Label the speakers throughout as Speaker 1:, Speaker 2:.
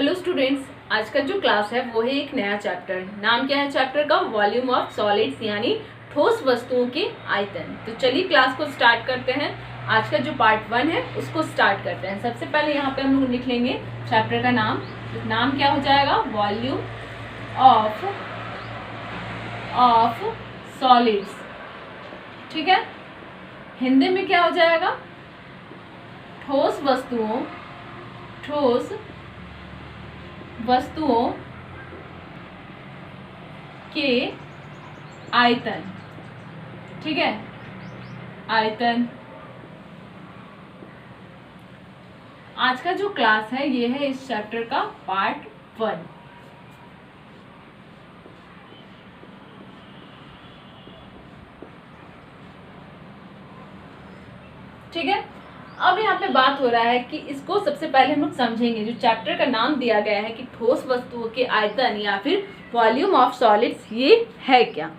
Speaker 1: Hello students, आज का जो क्लास है वो है एक नया चैप्टर। नाम क्या है चैप्टर का? वॉल्यूम ऑफ सॉलिड्स, यानी ठोस वस्तुओं के आयतन। तो चलिए क्लास को स्टार्ट करते हैं। आज का जो पार्ट 1 है उसको स्टार्ट करते हैं। सबसे पहले यहाँ पे हम लोग लिख लेंगे चैप्टर का नाम। नाम क्या हो जाएगा? Volume of solids. ठीक है, हिंदी में क्या हो जाएगा? ठोस वस्तुओं के आयतन। ठीक है, आयतन। आज का जो क्लास है ये है इस चैप्टर का पार्ट 1। ठीक है, अब यहाँ पे बात हो रहा है कि इसको सबसे पहले हम लोग समझेंगे। जो चैप्टर का नाम दिया गया है कि ठोस वस्तुओं के आयतन या फिर वॉल्यूम ऑफ सॉलिड्स, ये है क्या?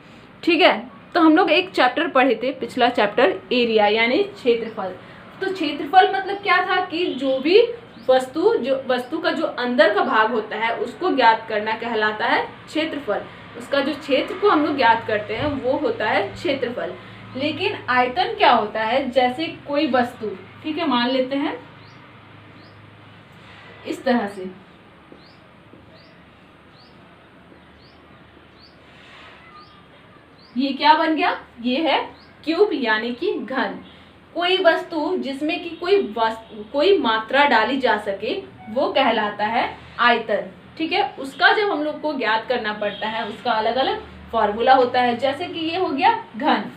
Speaker 1: ठीक है, तो हम लोग एक चैप्टर पढ़े थे, पिछला चैप्टर एरिया यानी क्षेत्रफल। तो क्षेत्रफल मतलब क्या था कि जो भी वस्तु का जो अंदर का भाग होता है उसको ज्ञात करना कहलाता है क्षेत्रफल। उसका जो क्षेत्र को हम लोग ज्ञात करते हैं वो होता है क्षेत्रफल। लेकिन आयतन क्या होता है? जैसे कोई वस्तु, ठीक है, मान लेते हैं इस तरह से, ये क्या बन गया? ये है क्यूब यानी कि घन। कोई वस्तु जिसमें कि कोई मात्रा डाली जा सके वो कहलाता है आयतन। ठीक है, उसका जब हम लोग को ज्ञात करना पड़ता है उसका अलग अलग फॉर्मूला होता है। जैसे कि ये हो गया घन।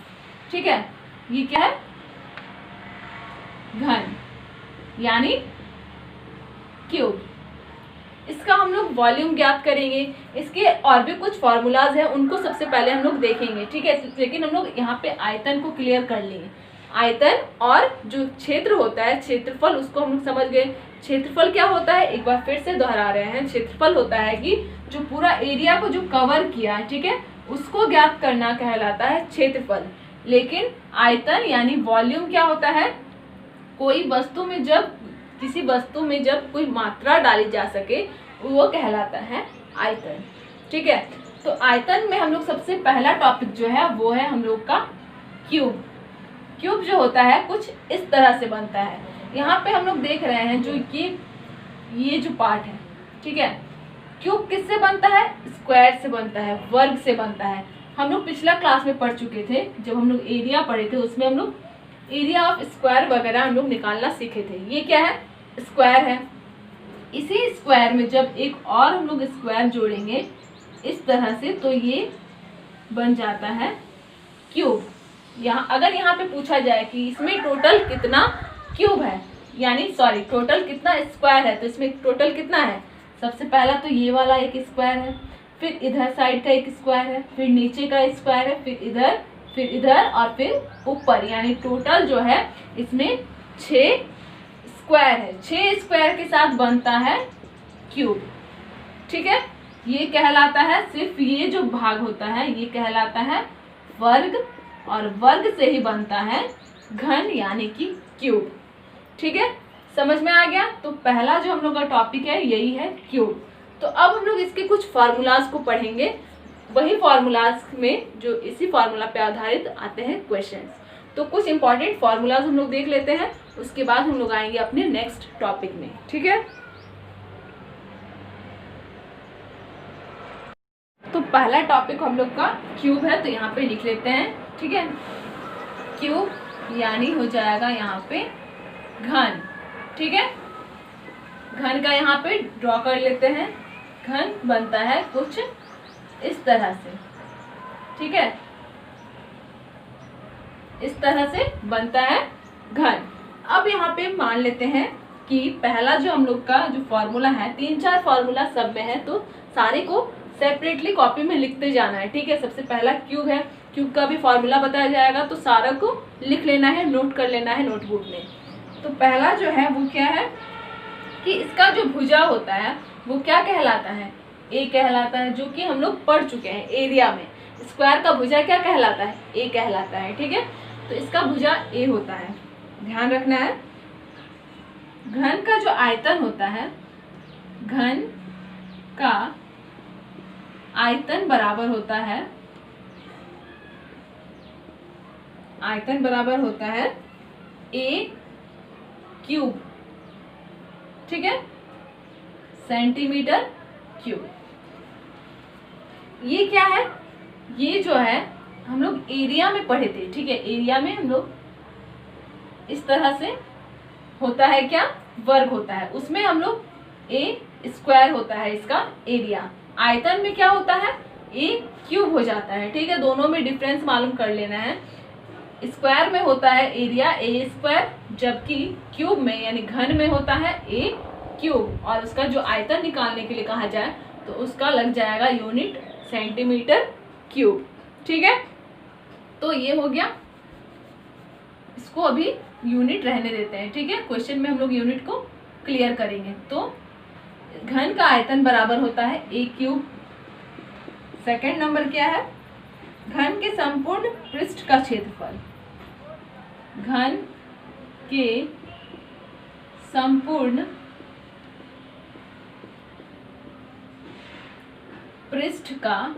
Speaker 1: ठीक है, ये क्या है? घन यानी क्यूब। इसका हम लोग वॉल्यूम ज्ञात करेंगे। इसके और भी कुछ फॉर्मूलाज हैं, उनको सबसे पहले हम लोग देखेंगे। ठीक है, लेकिन हम लोग यहाँ पे आयतन को क्लियर कर लेंगे। आयतन और जो क्षेत्र होता है, क्षेत्रफल, उसको हम लोग समझ गए। क्षेत्रफल क्या होता है? एक बार फिर से दोहरा रहे हैं। क्षेत्रफल होता है कि जो पूरा एरिया को जो कवर किया है, ठीक है, उसको ज्ञात करना कहलाता है क्षेत्रफल। लेकिन आयतन यानी वॉल्यूम क्या होता है? किसी वस्तु में जब कोई मात्रा डाली जा सके वो कहलाता है आयतन। ठीक है, तो आयतन में हम लोग सबसे पहला टॉपिक जो है वो है हम लोग का क्यूब। क्यूब जो होता है कुछ इस तरह से बनता है। यहाँ पे हम लोग देख रहे हैं जो ये जो पार्ट है, ठीक है, क्यूब किससे बनता है? स्क्वायर से बनता है, वर्ग से बनता है। हम लोग पिछला क्लास में पढ़ चुके थे, जब हम लोग एरिया पढ़े थे उसमें हम लोग एरिया ऑफ स्क्वायर वगैरह हम लोग निकालना सीखे थे। ये क्या है? स्क्वायर है। इसी स्क्वायर में जब एक और हम लोग स्क्वायर जोड़ेंगे इस तरह से तो ये बन जाता है क्यूब। अगर यहाँ पे पूछा जाए कि इसमें टोटल कितना क्यूब है, यानी सॉरी टोटल कितना स्क्वायर है, तो इसमें टोटल कितना है? सबसे पहला तो ये वाला एक स्क्वायर है, फिर इधर साइड का एक स्क्वायर है, फिर नीचे का स्क्वायर है, फिर इधर और फिर ऊपर, यानी टोटल जो है इसमें 6 स्क्वायर है। 6 स्क्वायर के साथ बनता है क्यूब। ठीक है, ये कहलाता है, सिर्फ ये जो भाग होता है ये कहलाता है वर्ग, और वर्ग से ही बनता है घन यानी कि क्यूब। ठीक है, समझ में आ गया? तो पहला जो हम लोग का टॉपिक है यही है क्यूब। तो अब हम लोग इसके कुछ फार्मूलाज को पढ़ेंगे। वही फार्मूलाज में जो इसी फार्मूला पे आधारित आते हैं क्वेश्चंस। तो कुछ इंपॉर्टेंट फार्मूलाज हम लोग देख लेते हैं, उसके बाद हम लोग आएंगे अपने नेक्स्ट टॉपिक में। ठीक है, तो पहला टॉपिक हम लोग का क्यूब है, तो यहाँ पे लिख लेते हैं। ठीक है, क्यूब यानी हो जाएगा यहाँ पे घन। ठीक है, घन का यहाँ पे ड्रॉ कर लेते हैं। घन बनता है कुछ इस तरह से। ठीक है, इस तरह से बनता है घन। अब यहाँ पे मान लेते हैं कि पहला जो हम लोग का जो फॉर्मूला है, 3-4 फॉर्मूला सब में है, तो सारे को सेपरेटली कॉपी में लिखते जाना है। ठीक है, सबसे पहला क्यूब है, क्यूब का भी फॉर्मूला बताया जाएगा, तो सारा को लिख लेना है, नोट कर लेना है नोटबुक में। तो पहला जो है वो क्या है कि इसका जो भुजा होता है वो क्या कहलाता है? ए कहलाता है, जो कि हम लोग पढ़ चुके हैं एरिया में। स्क्वायर का भुजा क्या कहलाता है? ए कहलाता है। ठीक है, तो इसका भुजा ए होता है, ध्यान रखना है। घन का जो आयतन होता है घन का आयतन बराबर होता है, आयतन बराबर होता है a क्यूब, ठीक है, सेंटीमीटर क्यूब। ये क्या है, ये जो है हम लोग एरिया में पढ़े थे, ठीक है, एरिया में हम लोग इस तरह से होता है क्या, वर्ग होता है, उसमें हम लोग ए स्क्वायर होता है इसका एरिया। आयतन में क्या होता है, ए क्यूब हो जाता है, ठीक है, दोनों में डिफरेंस मालूम कर लेना है। स्क्वायर में होता है एरिया ए स्क्वायर, जबकि क्यूब में यानी घन में होता है ए क्यूब, और उसका जो आयतन निकालने के लिए कहा जाए तो उसका लग जाएगा यूनिट सेंटीमीटर क्यूब, ठीक है। तो ये हो गया, इसको अभी यूनिट रहने देते हैं, ठीक है, क्वेश्चन में हम लोग यूनिट को क्लियर करेंगे। तो घन का आयतन बराबर होता है ए क्यूब। सेकंड नंबर क्या है, घन के संपूर्ण पृष्ठ का क्षेत्रफल, घन के संपूर्ण पृष्ठ का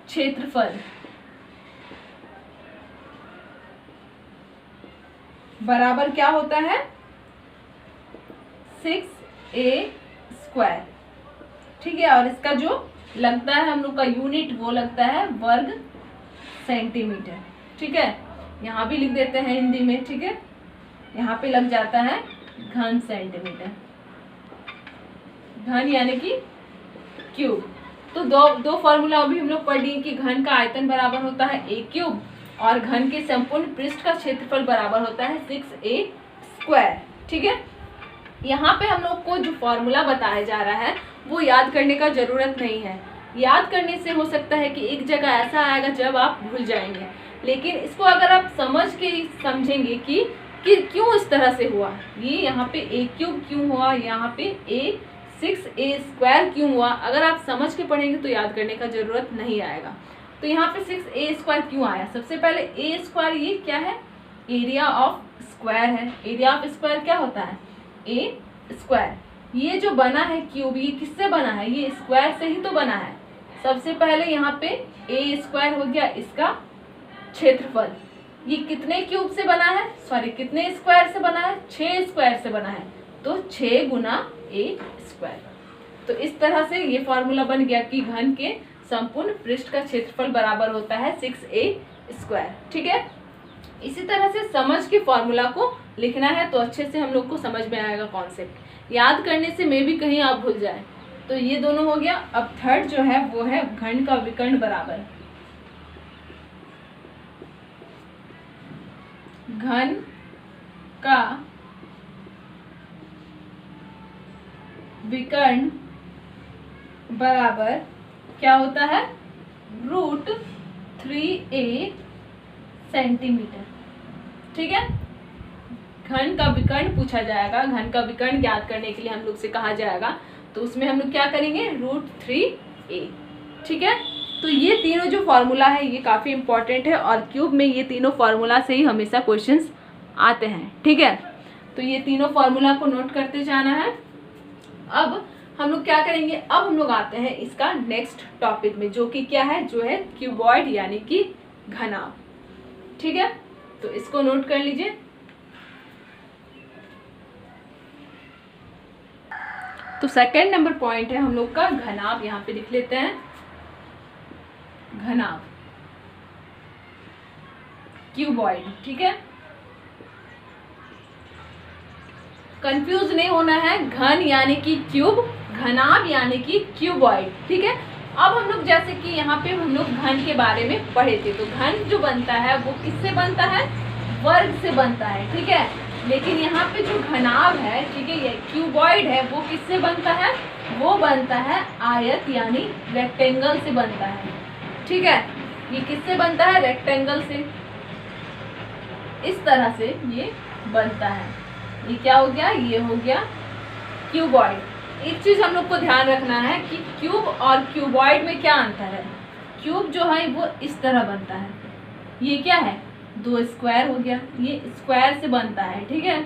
Speaker 1: क्षेत्रफल बराबर क्या होता है, 6a स्क्वायर, ठीक है, और इसका जो लगता है हम लोग का यूनिट वो लगता है वर्ग सेंटीमीटर, ठीक है, यहाँ भी लिख देते हैं हिंदी में, ठीक है, यहाँ पे लग जाता है घन सेंटीमीटर, घन यानी कि क्यूब। तो दो फॉर्मूला अभी हम लोग पढ़ लिए कि घन का आयतन बराबर होता है ए क्यूब और घन के संपूर्ण पृष्ठ का क्षेत्रफल बराबर होता है 6a स्क्वायर, ठीक है। यहाँ पे हम लोग को जो फॉर्मूला बताया जा रहा है वो याद करने का जरूरत नहीं है, याद करने से हो सकता है कि एक जगह ऐसा आएगा जब आप भूल जाएंगे, लेकिन इसको अगर आप समझ के समझेंगे कि क्यों इस तरह से हुआ, ये यहाँ पे ए क्यूब क्यों हुआ, यहाँ पे 6a स्क्वायर क्यों हुआ, अगर आप समझ के पढ़ेंगे तो याद करने का जरूरत नहीं आएगा। तो यहाँ पे 6a स्क्वायर क्यों आया, सबसे पहले ए स्क्वायर ये क्या है, एरिया ऑफ स्क्वायर है, एरिया ऑफ स्क्वायर क्या होता है, ए स्क्वायर। ये जो बना है क्यूब, ये किससे बना है, ये स्क्वायर से ही तो बना है। सबसे पहले यहाँ पे ए स्क्वायर हो गया इसका क्षेत्रफल, ये कितने क्यूब से बना है, सॉरी कितने स्क्वायर से बना है, 6 स्क्वायर से बना है, तो 6 गुना ए स्क्वायर। तो इस तरह से ये फॉर्मूला बन गया कि घन के संपूर्ण पृष्ठ का क्षेत्रफल बराबर होता है 6a स्क्वायर, ठीक है। इसी तरह से समझ के फॉर्मूला को लिखना है तो अच्छे से हम लोग को समझ में आएगा कॉन्सेप्ट, याद करने से मे भी कहीं आप भूल जाए। तो ये दोनों हो गया। अब थर्ड जो है वो है घन का विकर्ण बराबर, घन का विकर्ण बराबर क्या होता है, √3a सेंटीमीटर, ठीक है। घन का विकर्ण पूछा जाएगा, घन का विकर्ण ज्ञात करने के लिए हम लोग से कहा जाएगा, तो उसमें हम लोग क्या करेंगे, √3a, ठीक है। तो ये तीनों जो फॉर्मूला है ये काफ़ी इंपॉर्टेंट है और क्यूब में ये तीनों फॉर्मूला से ही हमेशा क्वेश्चंस आते हैं, ठीक है। तो ये तीनों फॉर्मूला को नोट करते जाना है। अब हम लोग क्या करेंगे, अब हम लोग आते हैं इसका नेक्स्ट टॉपिक में, जो कि क्या है, जो है क्यूबॉइड यानी कि घनाभ, ठीक है। तो इसको नोट कर लीजिए। तो सेकंड नंबर पॉइंट है हम लोग का घनाभ, यहाँ पे लिख लेते हैं घनाभ, क्यूबॉइड, ठीक है। कंफ्यूज नहीं होना है, घन यानी कि क्यूब, घनाभ यानी कि क्यूबॉइड, ठीक है। अब हम लोग जैसे कि यहाँ पे हम लोग घन के बारे में पढ़े थे, तो घन जो बनता है वो किससे बनता है, वर्ग से बनता है, ठीक है। लेकिन यहाँ पे जो घनाभ है, ठीक है, ये क्यूबॉइड है, वो किससे बनता है, वो बनता है आयत यानी रेक्टेंगल से बनता है, ठीक है। ये किससे बनता है, रेक्टेंगल से, इस तरह से ये बनता है। ये क्या हो गया, ये हो गया क्यूबॉइड। एक चीज हम लोग को ध्यान रखना है कि क्यूब और क्यूबॉइड में क्या अंतर है। क्यूब जो है वो इस तरह बनता है, ये क्या है, 2 स्क्वायर हो गया, ये स्क्वायर से बनता है, ठीक है,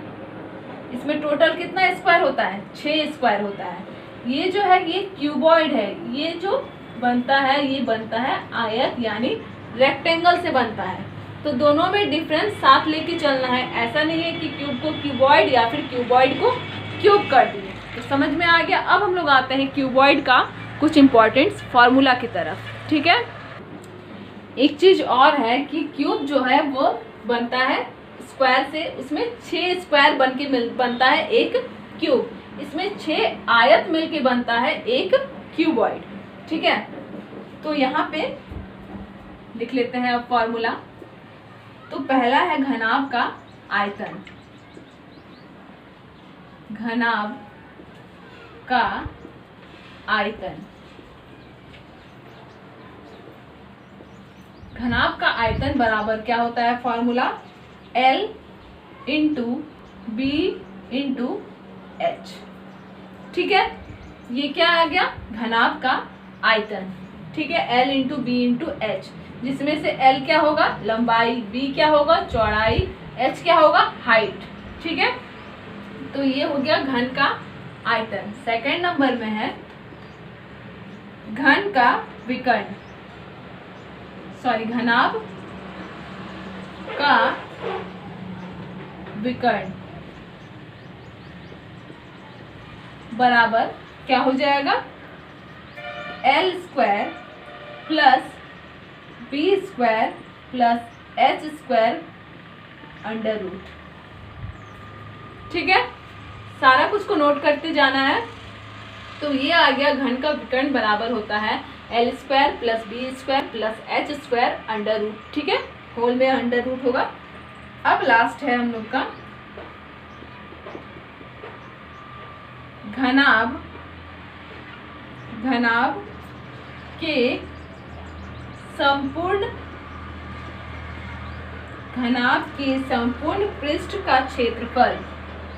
Speaker 1: इसमें टोटल कितना स्क्वायर होता है, 6 स्क्वायर होता है। ये जो है ये क्यूबॉइड है, ये जो बनता है ये बनता है आयत यानी रेक्टेंगल से बनता है। तो दोनों में डिफरेंस साथ लेके चलना है, ऐसा नहीं है कि क्यूब को क्यूबॉइड या फिर क्यूबॉइड को क्यूब कर दिए। तो समझ में आ गया। अब हम लोग आते हैं क्यूबॉइड का कुछ इंपॉर्टेंट फार्मूला की तरफ, ठीक है। एक चीज और है कि क्यूब जो है वो बनता है स्क्वायर से, उसमें 6 स्क्वायर बनता है एक क्यूब, इसमें 6 आयत मिलके बनता है एक क्यूबॉइड, ठीक है। तो यहाँ पे लिख लेते हैं अब फॉर्मूला। तो पहला है घनाभ का आयतन, घनाभ का आयतन, घनाभ का आयतन बराबर क्या होता है formula, L into B into h, ठीक है। ये क्या आ गया, घनाभ का आयतन, ठीक है। L into B into h, जिसमें से L क्या होगा लंबाई, B क्या होगा चौड़ाई, H क्या होगा हाइट, ठीक है। तो ये हो गया घन का आयतन। सेकंड नंबर में है घन का विकर्ण, सॉरी घनाभ का विकर्ण बराबर क्या हो जाएगा, L square plus B square plus H square under root, ठीक है। सारा कुछ को नोट करते जाना है। तो ये आ गया घन का विकर्ण बराबर होता है L square plus B square plus H square under root, ठीक है। होल में अंडर रूट होगा। अब लास्ट है हम लोग का घनाभ, घनाभ के संपूर्ण, घनाभ के संपूर्ण पृष्ठ का क्षेत्रफल,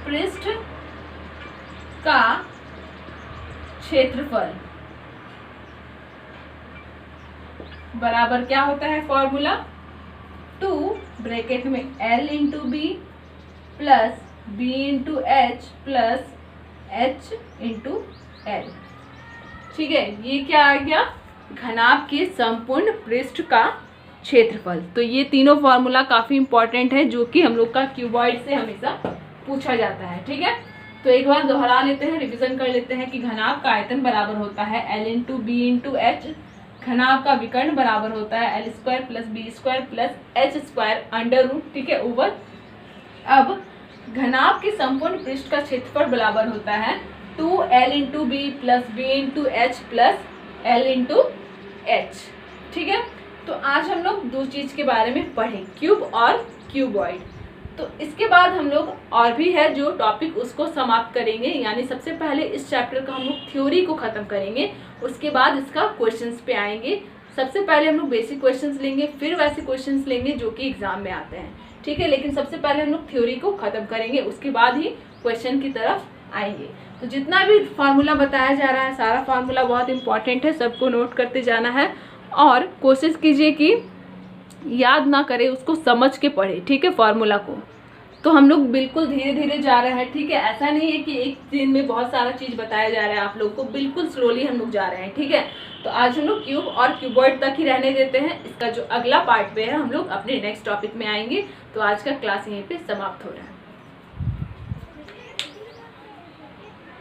Speaker 1: पृष्ठ का क्षेत्रफल बराबर क्या होता है फॉर्मूला, 2 ब्रैकेट में L into b plus b into h plus h into l, ठीक है। ये क्या आ गया, घनाभ के संपूर्ण पृष्ठ का क्षेत्रफल। तो ये तीनों फॉर्मूला काफी इंपॉर्टेंट है जो कि हम लोग का क्यूबॉइड से हमेशा पूछा जाता है, ठीक है। तो एक बार दोहरा लेते हैं, रिवीजन कर लेते हैं कि घनाभ का आयतन बराबर होता है L into B into H, घनाभ का विकर्ण बराबर होता है L square plus B square plus H square under root, ठीक है, ओवर। अब घनाभ के संपूर्ण पृष्ठ का क्षेत्रफल बराबर होता है 2L into b plus b into h plus L into h, ठीक है। तो आज हम लोग दो चीज के बारे में पढ़े, क्यूब और क्यूबॉइड। तो इसके बाद हम लोग और भी है जो टॉपिक उसको समाप्त करेंगे, यानी सबसे पहले इस चैप्टर का हम लोग थ्योरी को खत्म करेंगे, उसके बाद इसका क्वेश्चंस पे आएंगे। सबसे पहले हम लोग बेसिक क्वेश्चंस लेंगे, फिर वैसे क्वेश्चंस लेंगे जो कि एग्जाम में आते हैं, ठीक है। लेकिन सबसे पहले हम लोग थ्योरी को खत्म करेंगे, उसके बाद ही क्वेश्चन की तरफ आएंगे। तो जितना भी फार्मूला बताया जा रहा है सारा फार्मूला बहुत इंपॉर्टेंट है, सबको नोट करते जाना है और कोशिश कीजिए कि याद ना करें, उसको समझ के पढ़े, ठीक है, फार्मूला को। तो हम लोग बिल्कुल धीरे धीरे जा रहे हैं, ठीक है। ऐसा नहीं है कि एक दिन में बहुत सारा चीज बताया जा रहा है आप लोग को, बिल्कुल स्लोली हम लोग जा रहे हैं, ठीक है। तो आज हम लोग क्यूब और क्यूबॉइड तक ही रहने देते हैं। इसका जो अगला पार्ट पे है हम लोग अपने नेक्स्ट टॉपिक में आएंगे। तो आज का क्लास यहीं पे समाप्त हो रहा है।